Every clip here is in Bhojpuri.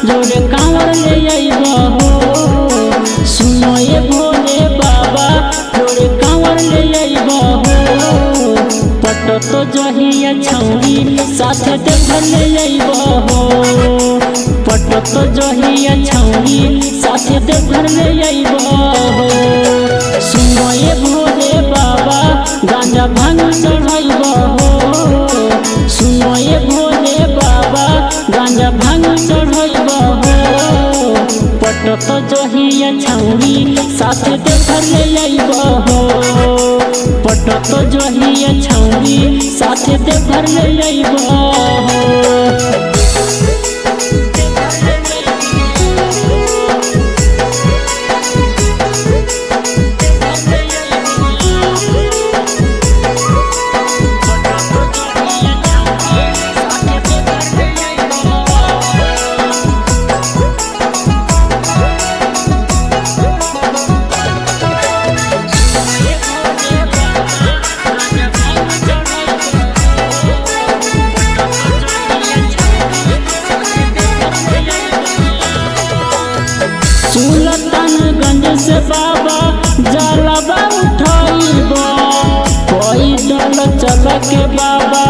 जोरे कांवर ले आइबा हो। सुनो ये भोले बाबा जोरे कांवर ले आइबा हो। पटो तो जहिया छौरी साथे देवघर ले आइबा हो। पटो तो जहिया छौरी साथे देवघर ले आइबा हो। सुनो ये भोले बाबा गांजा भांग चढ़ाइबा हो। सुनो ये भोले बाबा गांजा भांग चढ़ाइबा हो। पटो तो जहिया छौरी साथे देवघर ले आइबा हो। पटो तो जहिया छौरी साथे देवघर ले आइबा हो। सुल्तानगंज से बाबा जलवा उठाइबा। कोई डल चल के बाबा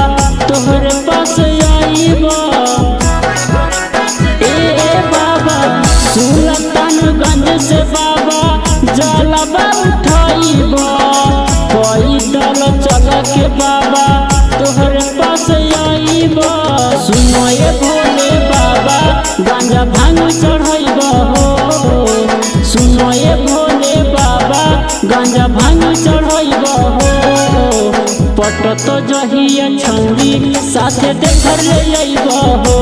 तोहरे पास आइबा। ए बाबा सुल्तानगंज से बाबा जलवा उठाइबा। कोई डल चल के बाबा तोहरे पास आइबा। सुनो ये भोले बाबा गांजा भांग चढ़ाइबा हो। सुनो ये भोले बाबा गांजा भांग चढ़ाइबा हो। पटो तो जहिया छौरी साथे देवघर ले आइबा हो।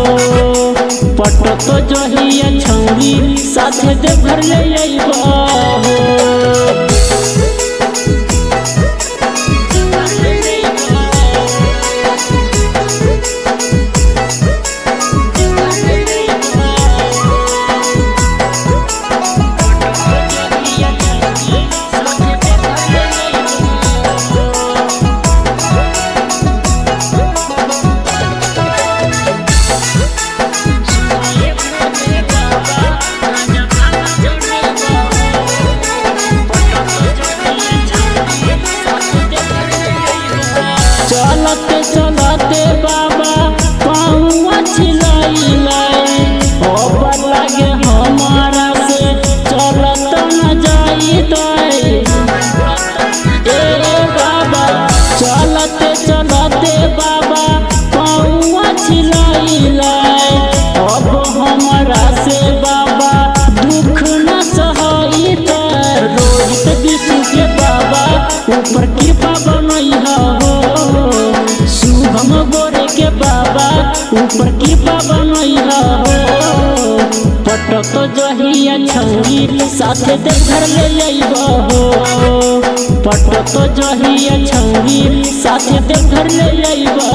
पटो तो जहिया छौरी साथे देवघर ले आइबा हो। चलते चलते बाबा पाँव छिलाई खबर लागे हमारा से चलत न जाई। ए बाबा चलते चलते बाबा पाँव छिलाई अब हमारा से बाबा दुख न सही। रोहित विष्णु के बाबा ऊपर कृपा बनैहा हो। शुभम गोरे के बाबा ऊपर कृपा बनैहा हो। पटो तो जहिया छौरी साथे देवघर ले आइबा हो। पटो तो जहिया छौरी साथे देवघर ले आइबा